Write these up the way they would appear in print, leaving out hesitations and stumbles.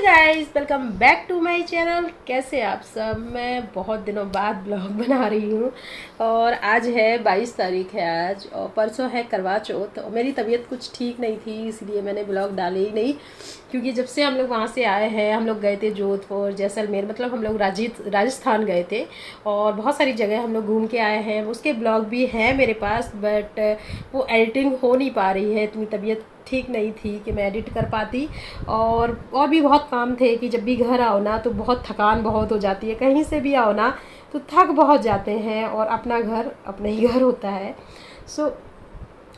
Guys, welcome back to my channel. कैसे आप सब। मैं बहुत दिनों बाद ब्लॉग बना रही हूँ और आज है 22 तारीख है आज, और परसों है करवा चौथ। और मेरी तबीयत कुछ ठीक नहीं थी, इसलिए मैंने ब्लॉग डाले ही नहीं। क्योंकि जब से हम लोग वहाँ से आए हैं, हम लोग गए थे जोधपुर, जैसलमेर, मतलब हम लोग राजस्थान गए थे और बहुत सारी जगह हम लोग घूम के आए हैं। उसके ब्लॉग भी हैं मेरे पास, बट वो एडिटिंग हो नहीं पा रही है। इतनी तबीयत ठीक नहीं थी कि मैं एडिट कर पाती। और भी बहुत काम थे कि जब भी घर आओ ना तो बहुत थकान बहुत हो जाती है। कहीं से भी आओ ना तो थक बहुत जाते हैं, और अपना घर अपना ही घर होता है। सो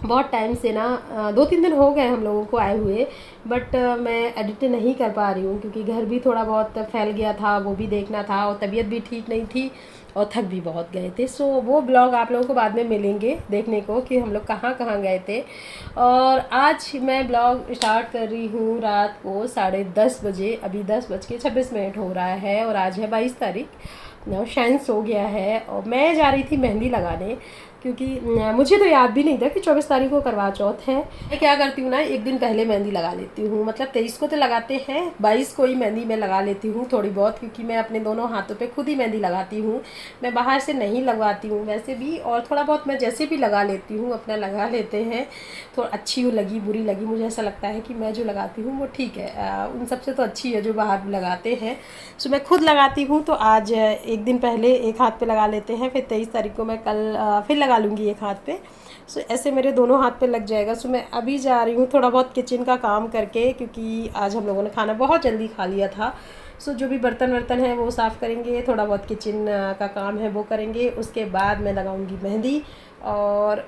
बहुत टाइम से ना 2-3 दिन हो गए हम लोगों को आए हुए, बट मैं एडिट नहीं कर पा रही हूँ क्योंकि घर भी थोड़ा बहुत फैल गया था, वो भी देखना था, और तबीयत भी ठीक नहीं थी और थक भी बहुत गए थे। सो वो ब्लॉग आप लोगों को बाद में मिलेंगे देखने को कि हम लोग कहाँ कहाँ गए थे। और आज मैं ब्लॉग स्टार्ट कर रही हूँ रात को 10:30 बजे। अभी 10:26 हो रहा है और आज है 22 तारीख। शाइन सो गया है और मैं जा रही थी मेहंदी लगाने, क्योंकि मुझे तो याद भी नहीं था कि 24 तारीख को करवा चौथ है। मैं क्या करती हूँ ना, एक दिन पहले मेहंदी लगा लेती हूँ। मतलब 23 को तो लगाते हैं, 22 को ही मेहंदी मैं लगा लेती हूँ थोड़ी बहुत, क्योंकि मैं अपने दोनों हाथों पे खुद ही मेहंदी लगाती हूँ। मैं बाहर से नहीं लगवाती हूँ वैसे भी, और थोड़ा बहुत मैं जैसे भी लगा लेती हूँ अपना लगा लेते हैं। तो अच्छी लगी बुरी लगी, मुझे ऐसा लगता है कि मैं जो लगाती हूँ वो ठीक है। उन सबसे तो अच्छी है जो बाहर लगाते हैं। सो मैं खुद लगाती हूँ, तो आज एक दिन पहले एक हाथ पे लगा लेते हैं, फिर 23 तारीख को मैं कल फिर लगा लूँगी एक हाथ पे। सो ऐसे मेरे दोनों हाथ पे लग जाएगा। सो मैं अभी जा रही हूँ थोड़ा बहुत किचन का काम करके, क्योंकि आज हम लोगों ने खाना बहुत जल्दी खा लिया था। सो जो भी बर्तन वर्तन है वो साफ़ करेंगे, थोड़ा बहुत किचन का काम है वो करेंगे, उसके बाद मैं लगाऊंगी मेहंदी। और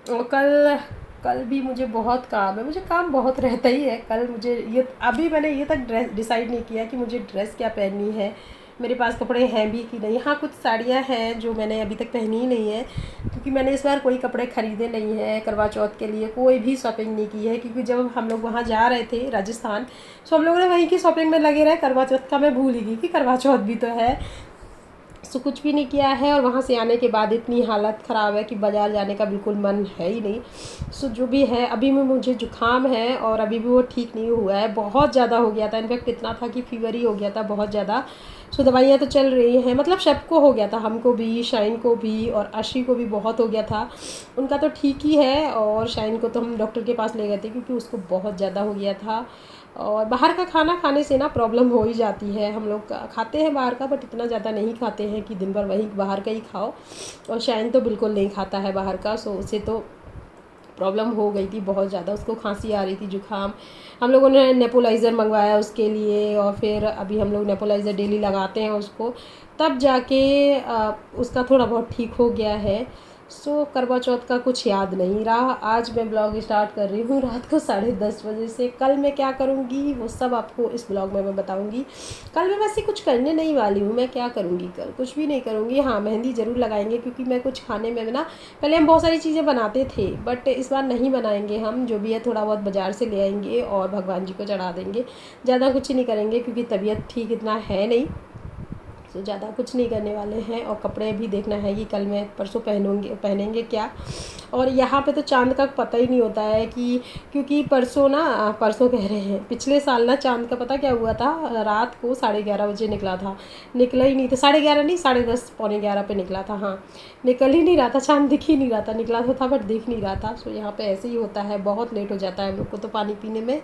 कल कल भी मुझे बहुत काम है, मुझे काम बहुत रहता ही है। कल मुझे ये अभी मैंने ये तक ड्रेस डिसाइड नहीं किया कि मुझे ड्रेस क्या पहननी है। मेरे पास कपड़े हैं भी कि नहीं। हाँ, कुछ साड़ियाँ हैं जो मैंने अभी तक पहनी ही नहीं है, क्योंकि मैंने इस बार कोई कपड़े ख़रीदे नहीं हैं। करवा चौथ के लिए कोई भी शॉपिंग नहीं की है, क्योंकि जब हम लोग वहाँ जा रहे थे राजस्थान, तो हम लोगों ने वहीं की शॉपिंग में लगे रहे। करवा चौथ का मैं भूल ही गई कि करवा चौथ भी तो है। सो कुछ भी नहीं किया है, और वहाँ से आने के बाद इतनी हालत ख़राब है कि बाज़ार जाने का बिल्कुल मन है ही नहीं। सो जो भी है, अभी में मुझे जुकाम है और अभी भी वो ठीक नहीं हुआ है, बहुत ज़्यादा हो गया था। इनफैक्ट इतना था कि फीवर ही हो गया था बहुत ज़्यादा। सो दवाइयाँ तो चल रही हैं, मतलब सबको हो गया था, हमको भी, शाइन को भी, और आशी को भी बहुत हो गया था। उनका तो ठीक ही है, और शाइन को तो हम डॉक्टर के पास ले गए थे क्योंकि उसको बहुत ज़्यादा हो गया था। और बाहर का खाना खाने से ना प्रॉब्लम हो ही जाती है। हम लोग खाते हैं बाहर का, बट इतना ज़्यादा नहीं खाते हैं कि दिन भर वही बाहर का ही खाओ। और शाइन तो बिल्कुल नहीं खाता है बाहर का, सो उसे तो प्रॉब्लम हो गई थी बहुत ज़्यादा। उसको खांसी आ रही थी, जुकाम। हम लोगों ने नेबुलाइज़र मंगवाया उसके लिए, और फिर अभी हम लोग नेबुलाइज़र डेली लगाते हैं उसको, तब जाके उसका थोड़ा बहुत ठीक हो गया है। सो करवा चौथ का कुछ याद नहीं रहा। आज मैं ब्लॉग स्टार्ट कर रही हूँ रात को 10:30 बजे से। कल मैं क्या करूँगी वो सब आपको इस ब्लॉग में मैं बताऊँगी। कल मैं वैसे कुछ करने नहीं वाली हूँ। मैं क्या करूँगी कल, कुछ भी नहीं करूँगी। हाँ, मेहंदी ज़रूर लगाएंगे, क्योंकि मैं कुछ खाने में ना, पहले हम बहुत सारी चीज़ें बनाते थे, बट इस बार नहीं बनाएंगे हम। जो भी है थोड़ा बहुत बाज़ार से ले आएंगे और भगवान जी को चढ़ा देंगे। ज़्यादा कुछ नहीं करेंगे क्योंकि तबीयत ठीक इतना है नहीं। तो ज़्यादा कुछ नहीं करने वाले हैं। और कपड़े भी देखना है कि कल मैं परसों पहनेंगे क्या। और यहाँ पे तो चांद का पता ही नहीं होता है कि, क्योंकि परसों कह रहे हैं, पिछले साल ना चांद का पता क्या हुआ था, रात को 11:30 बजे निकला था। निकला ही नहीं था, 11:30 नहीं, 10:30 11:45 पे निकला था। हाँ, निकल ही नहीं रहा था, चांद दिख ही नहीं रहा था। निकला तो था बट दिख नहीं रहा था। सो यहाँ पे ऐसे ही होता है, बहुत लेट हो जाता है हम लोग को तो पानी पीने में।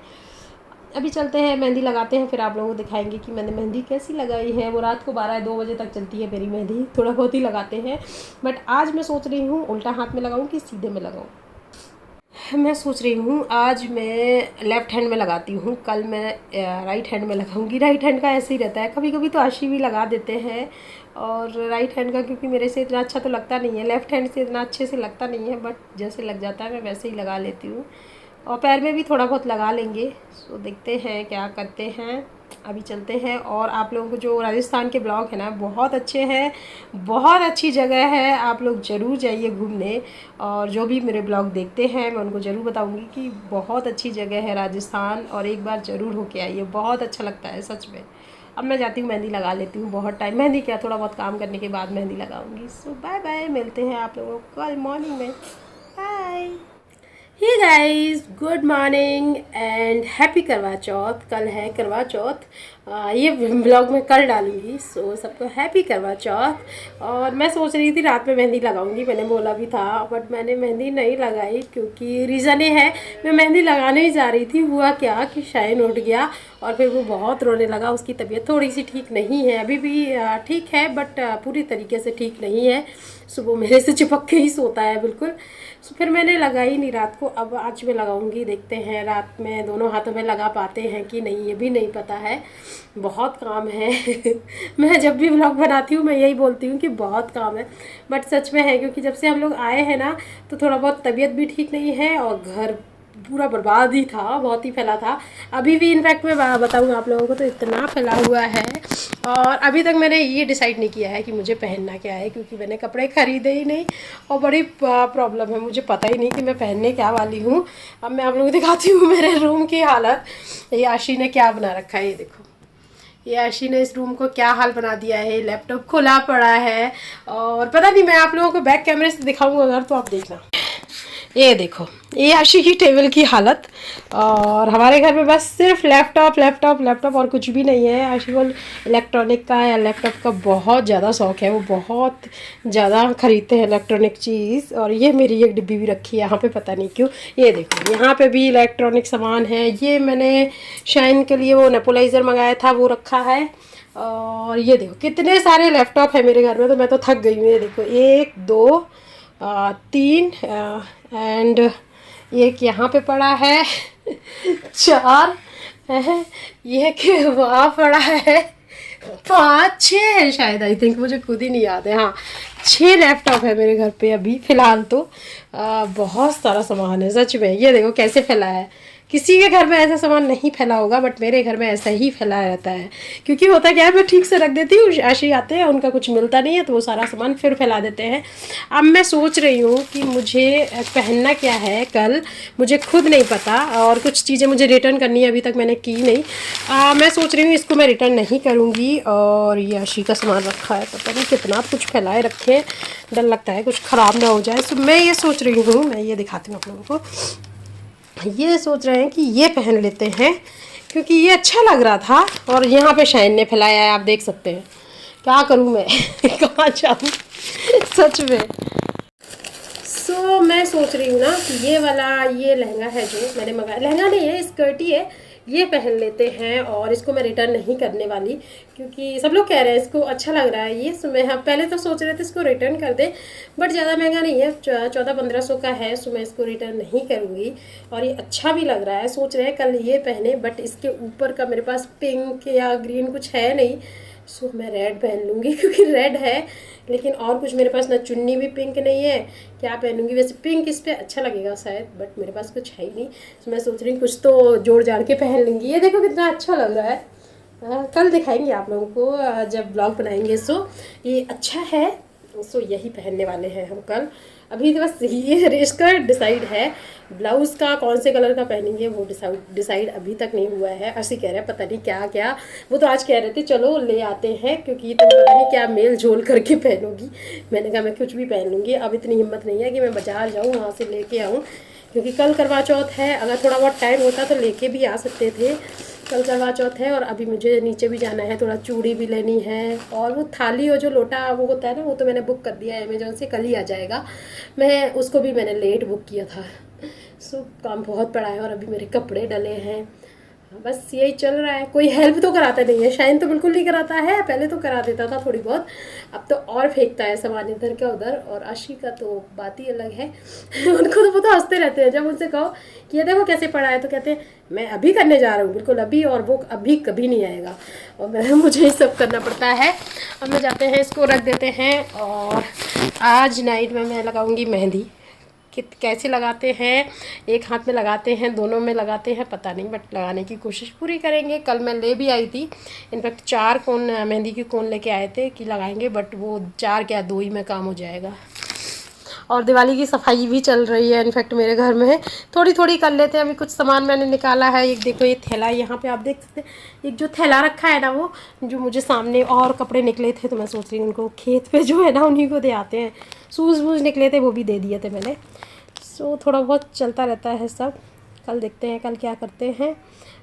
अभी चलते हैं, मेहंदी लगाते हैं, फिर आप लोगों को दिखाएंगे कि मैंने मेहंदी कैसी लगाई है। वो रात को 12-2 बजे तक चलती है मेरी मेहंदी, थोड़ा बहुत ही लगाते हैं। बट आज मैं सोच रही हूँ उल्टा हाथ में लगाऊँ कि सीधे में लगाऊँ। मैं सोच रही हूँ आज मैं लेफ़्ट हैंड में लगाती हूँ, कल मैं राइट हैंड में लगाऊंगी। राइट हैंड का ऐसे ही रहता है, कभी कभी तो आशी भी लगा देते हैं। और राइट हैंड का क्योंकि मेरे से इतना अच्छा तो लगता नहीं है, लेफ़्ट हैंड से इतना अच्छे से लगता नहीं है, बट जैसे लग जाता है मैं वैसे ही लगा लेती हूँ। और पैर में भी थोड़ा बहुत लगा लेंगे। सो देखते हैं क्या करते हैं। अभी चलते हैं। और आप लोगों को जो राजस्थान के ब्लॉग है ना, बहुत अच्छे हैं, बहुत अच्छी जगह है, आप लोग ज़रूर जाइए घूमने। और जो भी मेरे ब्लॉग देखते हैं मैं उनको ज़रूर बताऊंगी कि बहुत अच्छी जगह है राजस्थान, और एक बार ज़रूर होके आइए, बहुत अच्छा लगता है सच में। अब मैं जाती हूँ, मेहंदी लगा लेती हूँ। बहुत टाइम, मेहंदी क्या, थोड़ा बहुत काम करने के बाद मेहंदी लगाऊंगी। सो बाय बाय, मिलते हैं आप लोगों को कल मॉर्निंग में। Bye. Hey guys, good morning and happy Karva Chauth. कल है करवा चौथ। ये ब्लॉग मैं कल डालूंगी। सो सबको हैप्पी करवा चौथ। और मैं सोच रही थी रात में मेहंदी लगाऊंगी, मैंने बोला भी था, बट मैंने मेहंदी नहीं लगाई क्योंकि रीज़न ये है, मैं मेहंदी लगाने ही जा रही थी, हुआ क्या कि शाइन उठ गया और फिर वो बहुत रोने लगा। उसकी तबीयत थोड़ी सी ठीक नहीं है, अभी भी ठीक है बट पूरी तरीके से ठीक नहीं है। सुबह मेरे से चिपक के ही सोता है बिल्कुल। सो फिर मैंने लगाई नहीं रात को। अब आज मैं लगाऊंगी, देखते हैं रात में दोनों हाथों में लगा पाते हैं कि नहीं, ये भी नहीं पता है। बहुत काम है मैं जब भी व्लॉग बनाती हूँ मैं यही बोलती हूँ कि बहुत काम है, बट सच में है क्योंकि जब से हम लोग आए हैं ना तो थोड़ा बहुत तबीयत भी ठीक नहीं है और घर पूरा बर्बाद ही था, बहुत ही फैला था। अभी भी इनफैक्ट मैं बताऊँ आप लोगों को तो इतना फैला हुआ है। और अभी तक मैंने ये डिसाइड नहीं किया है कि मुझे पहनना क्या है, क्योंकि मैंने कपड़े खरीदे ही नहीं और बड़ी प्रॉब्लम है, मुझे पता ही नहीं कि मैं पहनने क्या वाली हूँ। अब मैं आप लोगों को दिखाती हूँ मेरे रूम की हालत। ये आशी ने क्या बना रखा है, ये देखो। ये आशी ने इस रूम को क्या हाल बना दिया है। लैपटॉप खुला पड़ा है और पता नहीं, मैं आप लोगों को बैक कैमरे से दिखाऊंगा अगर तो आप देखना। ये देखो, ये आशी की टेबल की हालत। और हमारे घर में बस सिर्फ लैपटॉप लैपटॉप लैपटॉप और कुछ भी नहीं है। आशी को इलेक्ट्रॉनिक का या लैपटॉप का बहुत ज़्यादा शौक है, वो बहुत ज़्यादा खरीदते हैं इलेक्ट्रॉनिक चीज़। और ये मेरी एक डिब्बी भी रखी है यहाँ पे, पता नहीं क्यों। ये देखो, यहाँ पे भी इलेक्ट्रॉनिक सामान है। ये मैंने शाइन के लिए वो नेपुलाइज़र मंगाया था, वो रखा है। और ये देखो कितने सारे लैपटॉप है मेरे घर में, तो मैं तो थक गई हूँ। ये देखो, 1 2 3 एंड एक यहाँ पे पड़ा है 4 है, ये कि वहाँ पड़ा है 5 6 है शायद, आई थिंक, मुझे खुद ही नहीं याद है। हाँ, 6 लैपटॉप है मेरे घर पे अभी फ़िलहाल तो। बहुत सारा सामान है सच में। ये देखो कैसे फैला है। किसी के घर में ऐसा सामान नहीं फैला होगा बट मेरे घर में ऐसा ही फैला रहता है, क्योंकि होता क्या है, मैं ठीक से रख देती हूँ, आशी आते हैं उनका कुछ मिलता नहीं है तो वो सारा सामान फिर फैला देते हैं। अब मैं सोच रही हूँ कि मुझे पहनना क्या है कल, मुझे खुद नहीं पता। और कुछ चीज़ें मुझे रिटर्न करनी है, अभी तक मैंने की नहीं। मैं सोच रही हूँ इसको मैं रिटर्न नहीं करूँगी। और ये आशी का सामान रखा है, पता नहीं कितना कुछ फैलाए रखे, डर लगता है कुछ ख़राब ना हो जाए। तो मैं ये सोच रही हूँ, मैं ये दिखाती हूँ आप लोगों को। ये सोच रहे हैं कि ये पहन लेते हैं क्योंकि ये अच्छा लग रहा था। और यहाँ पे शाइन ने फैलाया है, आप देख सकते हैं। क्या करूँ मैं कहाँ जाऊँ सच में। मैं सोच रही हूँ ना कि ये वाला, ये लहंगा है जो मैंने मंगाया, लहंगा नहीं है, स्कर्ट ही है, ये पहन लेते हैं। और इसको मैं रिटर्न नहीं करने वाली क्योंकि सब लोग कह रहे हैं इसको अच्छा लग रहा है ये। सो मैं पहले तो सोच रहे थे इसको रिटर्न कर दें, बट ज़्यादा महंगा नहीं है, 1400-1500 का है। सो मैं इसको रिटर्न नहीं करूँगी। और ये अच्छा भी लग रहा है, सोच रहे हैं कल ये पहने, बट इसके ऊपर का मेरे पास पिंक या ग्रीन कुछ है नहीं। सो मैं रेड पहन लूँगी क्योंकि रेड है, लेकिन और कुछ मेरे पास ना, चुन्नी भी पिंक नहीं है। क्या पहनूंगी वैसे, पिंक इस पर अच्छा लगेगा शायद, बट मेरे पास कुछ है ही नहीं। तो मैं सोच रही हूँ कुछ तो जोड़ जाड़ के पहन लूँगी। ये देखो कितना अच्छा लग रहा है। कल दिखाएंगे आप लोगों को जब ब्लॉग बनाएंगे। सो ये अच्छा है, सो यही पहनने वाले हैं हम कल। अभी तो बस ये स्कर्ट डिसाइड है, ब्लाउज़ का कौन से कलर का पहनेंगे वो डिसाइड अभी तक नहीं हुआ है। ऐसे कह रहे हैं पता नहीं क्या क्या, वो तो आज कह रहे थे चलो ले आते हैं क्योंकि तुम पता नहीं क्या मेल झोल करके पहनोगी। मैंने कहा मैं कुछ भी पहन लूँगी, अब इतनी हिम्मत नहीं है कि मैं बाज़ार जाऊँ वहाँ से लेके आऊँ, क्योंकि कल करवा चौथ है। अगर थोड़ा बहुत टाइम होता तो लेके भी आ सकते थे। कल करवा चौथ है और अभी मुझे नीचे भी जाना है, थोड़ा चूड़ी भी लेनी है। और वो थाली और जो लोटा वो होता है ना, वो तो मैंने बुक कर दिया है अमेजोन से, कल ही आ जाएगा। मैं उसको भी मैंने लेट बुक किया था। सो काम बहुत पड़ा है और अभी मेरे कपड़े डले हैं। बस यही चल रहा है, कोई हेल्प तो कराता नहीं है। शाइन तो बिल्कुल नहीं कराता है, पहले तो करा देता था थोड़ी बहुत, अब तो और फेंकता है सामान इधर का उधर। और आशी का तो बात ही अलग है उनको तो वो तो हंसते रहते हैं जब उनसे कहो कि ये देखो कैसे पड़ा है, तो कहते हैं मैं अभी करने जा रहा हूँ, बिल्कुल अभी, और वो अभी कभी नहीं आएगा। और मुझे ये सब करना पड़ता है। अब मैं जाते हैं, इसको रख देते हैं। और आज नाइट में मैं लगाऊंगी मेहंदी। कैसे लगाते हैं, एक हाथ में लगाते हैं, दोनों में लगाते हैं, पता नहीं, बट लगाने की कोशिश पूरी करेंगे। कल मैं ले भी आई थी, इनफैक्ट 4 कोन मेहंदी के कोन लेके आए थे कि लगाएंगे, बट वो 4 क्या 2 ही में काम हो जाएगा। और दिवाली की सफाई भी चल रही है, इनफैक्ट मेरे घर में थोड़ी थोड़ी कर लेते हैं। अभी कुछ सामान मैंने निकाला है, एक देखो ये थैला, यहाँ पे आप देख सकते हैं एक जो थैला रखा है ना, वो जो मुझे सामने और कपड़े निकले थे तो मैं सोच रही हूँ उनको खेत पे जो है ना उन्हीं को दे आते हैं। शूज़ वूज़ निकले थे वो भी दे दिए थे मैंने। सो थोड़ा बहुत चलता रहता है सब। कल देखते हैं कल क्या करते हैं।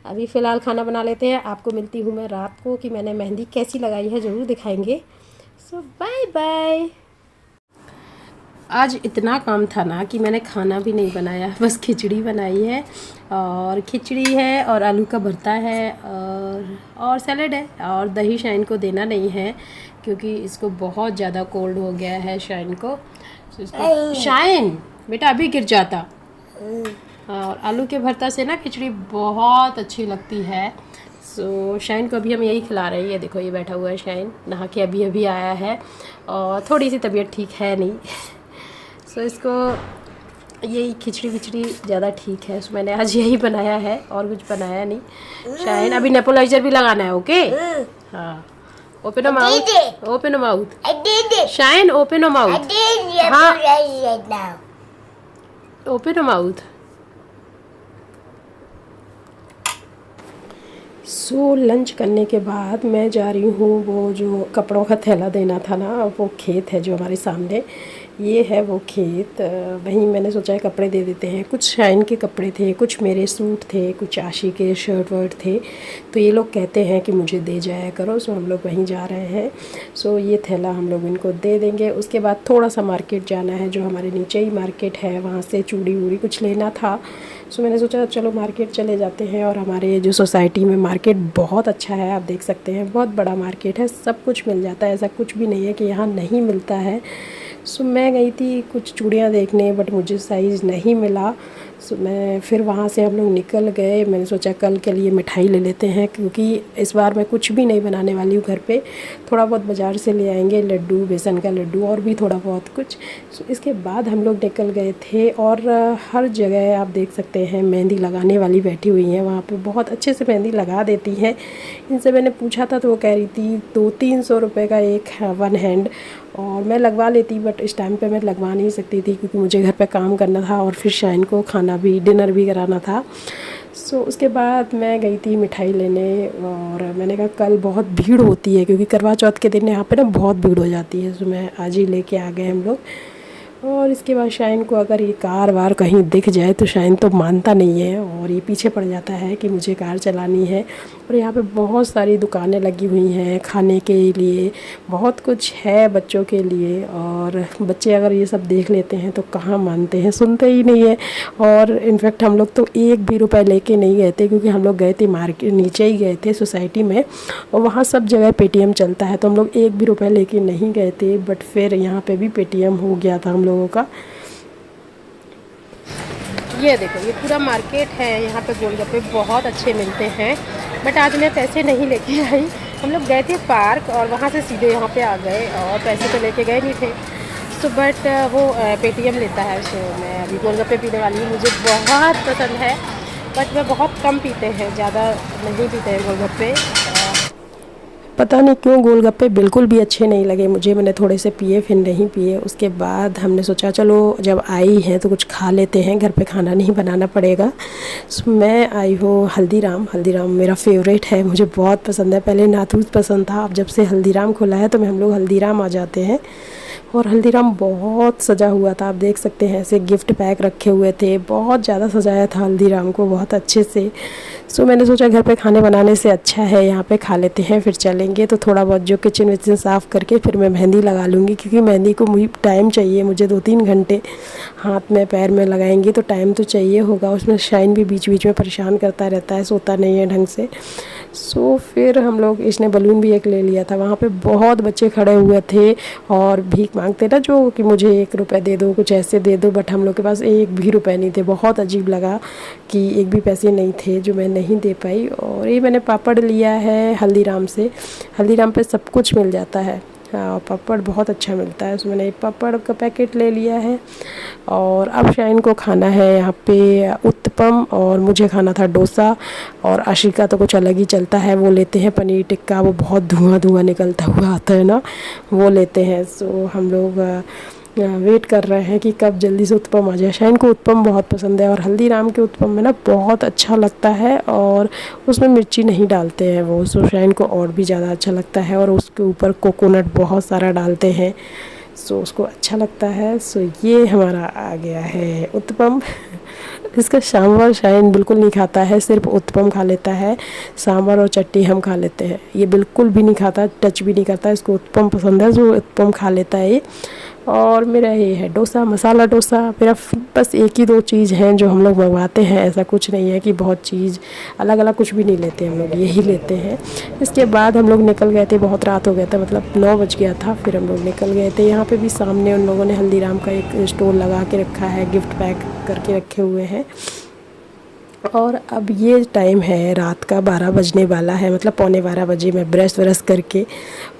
अभी फ़िलहाल खाना बना लेते हैं। आपको मिलती हूँ मैं रात को कि मैंने मेहंदी कैसी लगाई है, ज़रूर दिखाएंगे। सो बाय बाय। आज इतना काम था ना कि मैंने खाना भी नहीं बनाया, बस खिचड़ी बनाई है, और खिचड़ी है और आलू का भरता है और सैलेड है, और दही शाइन को देना नहीं है क्योंकि इसको बहुत ज़्यादा कोल्ड हो गया है शाइन को। तो इसको शाइन बेटा अभी गिर जाता। और आलू के भरता से ना खिचड़ी बहुत अच्छी लगती है। सो शाइन को अभी हम यही खिला रहे हैं। ये देखो ये बैठा हुआ है शाइन, नहा के अभी अभी आया है और थोड़ी सी तबीयत ठीक है नहीं। सो इसको यही खिचड़ी विचड़ी ज़्यादा ठीक है। सो मैंने आज यही बनाया है और कुछ बनाया नहीं। शाइन अभी नेपोलाइजर भी लगाना है। ओके हाँ, open your mouth, open your mouth shine, open your mouth. हाँ open your mouth. So lunch करने के बाद मैं जा रही हूँ, वो जो कपड़ों का थैला देना था ना, वो खेत है जो हमारे सामने, ये है वो खेत। वहीं मैंने सोचा है कपड़े दे देते हैं। कुछ शाइन के कपड़े थे, कुछ मेरे सूट थे, कुछ आशी के शर्ट वर्ट थे। तो ये लोग कहते हैं कि मुझे दे जाया करो। सो हम लोग वहीं जा रहे हैं। सो ये थैला हम लोग इनको दे देंगे। उसके बाद थोड़ा सा मार्केट जाना है, जो हमारे नीचे ही मार्केट है, वहाँ से चूड़ी वूड़ी कुछ लेना था। सो मैंने सोचा चलो मार्केट चले जाते हैं। और हमारे जो सोसाइटी में मार्केट बहुत अच्छा है, आप देख सकते हैं, बहुत बड़ा मार्केट है, सब कुछ मिल जाता है, ऐसा कुछ भी नहीं है कि यहाँ नहीं मिलता है। सो मैं गई थी कुछ चूड़ियाँ देखने, बट मुझे साइज़ नहीं मिला। सो मैं फिर वहाँ से हम लोग निकल गए। मैंने सोचा कल के लिए मिठाई ले लेते हैं, क्योंकि इस बार मैं कुछ भी नहीं बनाने वाली हूँ घर पे। थोड़ा बहुत बाज़ार से ले आएंगे, लड्डू, बेसन का लड्डू और भी थोड़ा बहुत कुछ। सो इसके बाद हम लोग निकल गए थे। और हर जगह आप देख सकते हैं मेहंदी लगाने वाली बैठी हुई हैं, वहाँ पे बहुत अच्छे से मेहंदी लगा देती हैं। इनसे मैंने पूछा था तो वो कह रही थी 200-300 रुपये का एक वन हैंड, और मैं लगवा लेती, बट इस टाइम पे मैं लगवा नहीं सकती थी क्योंकि मुझे घर पे काम करना था और फिर शाइन को खाना भी, डिनर भी कराना था। सो उसके बाद मैं गई थी मिठाई लेने, और मैंने कहा कल बहुत भीड़ होती है क्योंकि करवा चौथ के दिन यहाँ पे ना बहुत भीड़ हो जाती है। सो मैं आज ही लेके आ गए हम लोग। और इसके बाद शाइन को अगर ये कार वार कहीं दिख जाए तो शाइन तो मानता नहीं है, और ये पीछे पड़ जाता है कि मुझे कार चलानी है। और यहाँ पे बहुत सारी दुकानें लगी हुई हैं खाने के लिए, बहुत कुछ है बच्चों के लिए, और बच्चे अगर ये सब देख लेते हैं तो कहाँ मानते हैं, सुनते ही नहीं है। और इनफैक्ट हम लोग तो एक भी रुपये लेके नहीं गए थे, क्योंकि हम लोग गए थे मार्केट, नीचे ही गए थे सोसाइटी में, और वहाँ सब जगह पेटीएम चलता है, तो हम लोग एक भी रुपये लेके नहीं गए थे। बट फिर यहाँ पे भी पेटीएम हो गया था हम लोगों का। ये देखो ये पूरा मार्केट है, यहाँ पे गोलगप्पे बहुत अच्छे मिलते हैं, बट आज मैं पैसे नहीं लेके आई। हम लोग गए थे पार्क और वहाँ से सीधे यहाँ पे आ गए, और पैसे तो लेके गए नहीं थे। सो बट वो पेटीएम लेता है। सो मैं अभी गोलगप्पे पीने वाली हूँ, मुझे बहुत पसंद है, बट मैं बहुत कम पीते हैं, ज़्यादा नहीं पीते हैं गोलगप्पे। पता नहीं क्यों गोलगप्पे बिल्कुल भी अच्छे नहीं लगे मुझे। मैंने थोड़े से पिए, फिर नहीं पिए। उसके बाद हमने सोचा चलो जब आई हैं तो कुछ खा लेते हैं, घर पे खाना नहीं बनाना पड़ेगा। सो मैं आई हूँ हल्दीराम। हल्दीराम मेरा फेवरेट है, मुझे बहुत पसंद है। पहले नाथूस पसंद था, अब जब से हल्दीराम खुला है तो हम लोग हल्दीराम आ जाते हैं। और हल्दीराम बहुत सजा हुआ था, आप देख सकते हैं, ऐसे गिफ्ट पैक रखे हुए थे, बहुत ज़्यादा सजाया था हल्दीराम को बहुत अच्छे से। सो मैंने सोचा घर पे खाने बनाने से अच्छा है यहाँ पे खा लेते हैं, फिर चलेंगे। तो थोड़ा बहुत जो किचन विचन साफ़ करके फिर मैं मेहंदी लगा लूँगी, क्योंकि मेहंदी को मुझे टाइम चाहिए, मुझे 2-3 घंटे हाथ में पैर में लगाएंगी तो टाइम तो चाहिए होगा। उसमें शाइन भी बीच बीच में परेशान करता रहता है, सोता नहीं है ढंग से। सो फिर हम लोग, इसने बलून भी एक ले लिया था। वहाँ पे बहुत बच्चे खड़े हुए थे और भीख मांगते ना, जो कि मुझे 1 रुपये दे दो, कुछ ऐसे दे दो, बट हम लोग के पास एक भी रुपये नहीं थे। बहुत अजीब लगा कि एक भी पैसे नहीं थे, जो मैं नहीं दे पाई। और ये मैंने पापड़ लिया है हल्दीराम से। हल्दीराम पे सब कुछ मिल जाता है, पापड़ बहुत अच्छा मिलता है। उसमें मैंने एक पापड़ का पैकेट ले लिया है। और अब शाइन को खाना है यहाँ पे उत्तपम, और मुझे खाना था डोसा। और आशिका तो कुछ अलग ही चलता है, वो लेते हैं पनीर टिक्का, वो बहुत धुआं धुआं निकलता हुआ आता है ना, वो लेते हैं। सो हम लोग वेट कर रहे हैं कि कब जल्दी से उत्पम आ जाए। शाइन को उत्पम बहुत पसंद है, और हल्दीराम के उत्पम में ना बहुत अच्छा लगता है, और उसमें मिर्ची नहीं डालते हैं वो, सो शाइन को और भी ज़्यादा अच्छा लगता है। और उसके ऊपर कोकोनट बहुत सारा डालते हैं। सो उसको अच्छा लगता है। सो ये हमारा आ गया है उत्पम। इसका सांभर शायन बिल्कुल नहीं खाता है, सिर्फ उत्पम खा लेता है। सांभर और चटनी हम खा लेते हैं, ये बिल्कुल भी नहीं खाता, टच भी नहीं करता। इसको उत्पम पसंद है, जो उत्पम खा लेता है ये। और मेरा ये है डोसा, मसाला डोसा। मेरा बस एक ही 2 चीज़ हैं जो हम लोग मंगवाते हैं, ऐसा कुछ नहीं है कि बहुत चीज़ अलग अलग कुछ भी नहीं लेते हम लोग, यही लेते हैं। इसके बाद हम लोग निकल गए थे, बहुत रात हो गया था, मतलब 9 बज गया था। फिर हम लोग निकल गए थे। यहाँ पे भी सामने उन लोगों ने हल्दीराम का एक स्टोर लगा के रखा है, गिफ्ट पैक करके रखे हुए हैं। और अब ये टाइम है रात का 12 बजने वाला है, मतलब पौने 12 बजे। मैं ब्रश व्रश करके,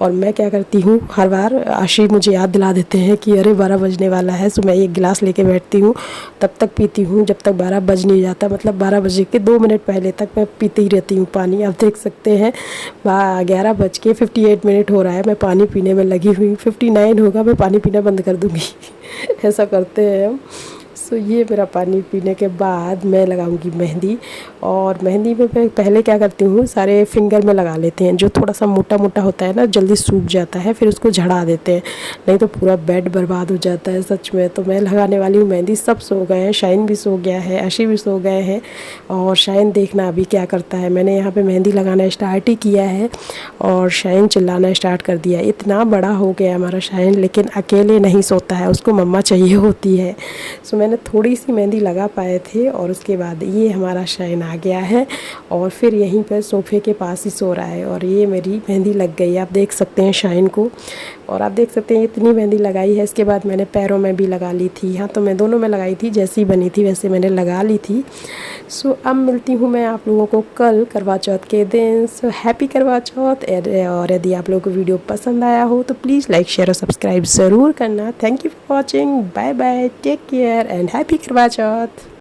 और मैं क्या करती हूँ, हर बार आशी मुझे याद दिला देते हैं कि अरे 12 बजने वाला है। सो मैं एक गिलास लेके बैठती हूँ, तब तक पीती हूँ जब तक 12 बज नहीं जाता। मतलब 12 बजे के 2 मिनट पहले तक मैं पीती ही रहती हूँ पानी। आप देख सकते हैं 11:58 हो रहा है, मैं पानी पीने में लगी हुई। 59 होगा, मैं पानी पीना बंद कर दूँगी। ऐसा करते हैं हम। सो ये मेरा पानी पीने के बाद मैं लगाऊंगी मेहंदी। और मेहंदी में मैं पहले क्या करती हूँ, सारे फिंगर में लगा लेते हैं। जो थोड़ा सा मोटा मोटा होता है ना, जल्दी सूख जाता है, फिर उसको झड़ा देते हैं, नहीं तो पूरा बेड बर्बाद हो जाता है सच में। तो मैं लगाने वाली हूँ मेहंदी। सब सो गए हैं, शाइन भी सो गया है, आशी भी सो गए हैं। और शाइन देखना अभी क्या करता है। मैंने यहाँ पर मेहंदी लगाना स्टार्ट ही किया है और शाइन चिल्लाना स्टार्ट कर दिया। इतना बड़ा हो गया हमारा शाइन, लेकिन अकेले नहीं सोता है, उसको मम्मा चाहिए होती है। सो मैंने थोड़ी सी मेहंदी लगा पाए थे, और उसके बाद ये हमारा शाइन आ गया है। और फिर यहीं पर सोफ़े के पास ही सो रहा है। और ये मेरी मेहंदी लग गई, आप देख सकते हैं शाइन को। और आप देख सकते हैं इतनी मेहंदी लगाई है। इसके बाद मैंने पैरों में भी लगा ली थी। हाँ, तो मैं दोनों में लगाई थी, जैसी बनी थी वैसे मैंने लगा ली थी। सो अब मिलती हूँ मैं आप लोगों को कल करवा चौथ के दिन। सो हैप्पी करवा चौथ। और यदि आप लोगों को वीडियो पसंद आया हो तो प्लीज़ लाइक शेयर और सब्सक्राइब ज़रूर करना। Thank you for watching. Bye bye, take care and happy Karva Chauth.